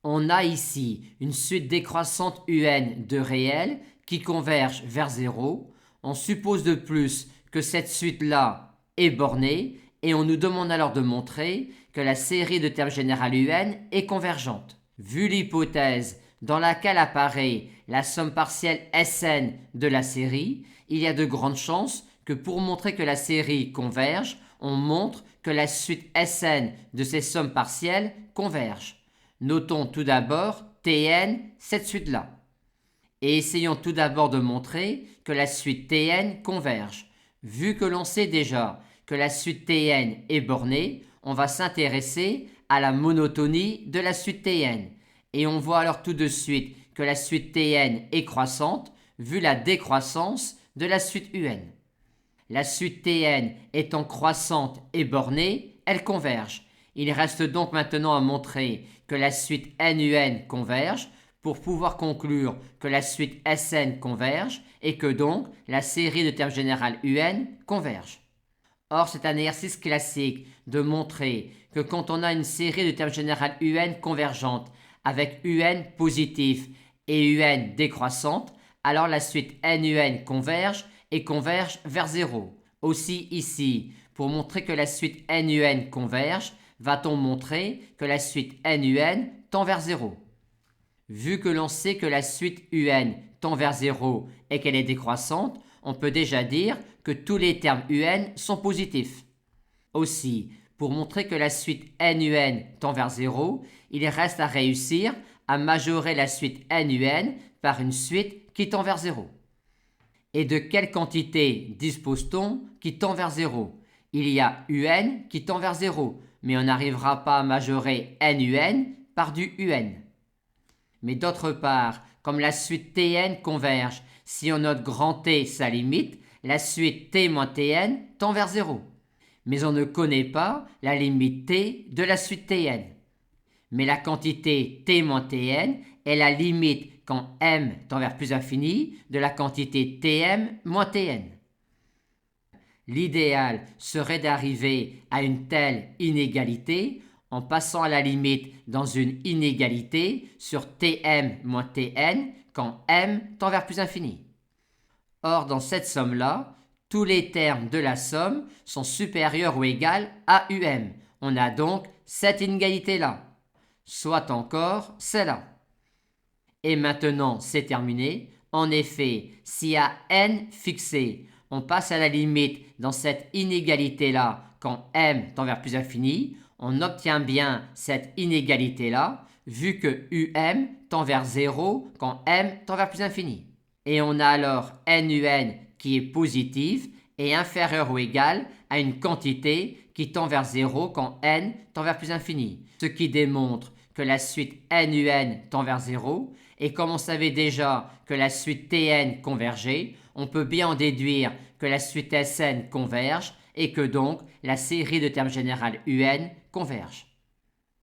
On a ici une suite décroissante UN de réels qui convergent vers 0. On suppose de plus que cette suite-là est bornée et on nous demande alors de montrer que la série de termes générales UN est convergente. Vu l'hypothèse dans laquelle apparaît la somme partielle Sn de la série, il y a de grandes chances que pour montrer que la série converge, on montre que la suite Sn de ces sommes partielles converge. Notons tout d'abord Tn, cette suite-là. Et essayons tout d'abord de montrer que la suite Tn converge. Vu que l'on sait déjà que la suite Tn est bornée, on va s'intéresser à la monotonie de la suite Tn. Et on voit alors tout de suite que la suite Tn est croissante, vu la décroissance de la suite Un. La suite Tn étant croissante et bornée, elle converge. Il reste donc maintenant à montrer que la suite NUN converge pour pouvoir conclure que la suite Sn converge et que donc la série de termes générales UN converge. Or, c'est un exercice classique de montrer que quand on a une série de termes générales UN convergentes avec UN positif et UN décroissante, alors la suite NUN converge et converge vers 0. Aussi ici, pour montrer que la suite NUN converge, va-t-on montrer que la suite NUN tend vers 0. Vu que l'on sait que la suite UN tend vers 0 et qu'elle est décroissante, on peut déjà dire que tous les termes UN sont positifs. Aussi, pour montrer que la suite NUN tend vers 0, il reste à réussir à majorer la suite NUN par une suite qui tend vers 0. Et de quelle quantité dispose-t-on qui tend vers 0? Il y a UN qui tend vers 0, mais on n'arrivera pas à majorer NUN par du UN. Mais d'autre part, comme la suite Tn converge, si on note grand T sa limite, la suite T moins Tn tend vers 0. Mais on ne connaît pas la limite T de la suite Tn. Mais la quantité T moins Tn est la limite quand m tend vers plus infini de la quantité Tm moins Tn. L'idéal serait d'arriver à une telle inégalité en passant à la limite dans une inégalité sur Tm moins Tn quand m tend vers plus infini. Or, dans cette somme-là, tous les termes de la somme sont supérieurs ou égaux à um. On a donc cette inégalité-là, soit encore celle-là. Et maintenant, c'est terminé. En effet, si à n fixé, on passe à la limite dans cette inégalité-là quand m tend vers plus infini, on obtient bien cette inégalité-là, vu que um tend vers 0 quand m tend vers plus infini. Et on a alors NUN qui est positive et inférieure ou égale à une quantité qui tend vers 0 quand n tend vers plus infini. Ce qui démontre que la suite NUN tend vers 0, et comme on savait déjà que la suite Tn convergeait, on peut bien en déduire que la suite Sn converge et que donc la série de termes générales UN converge.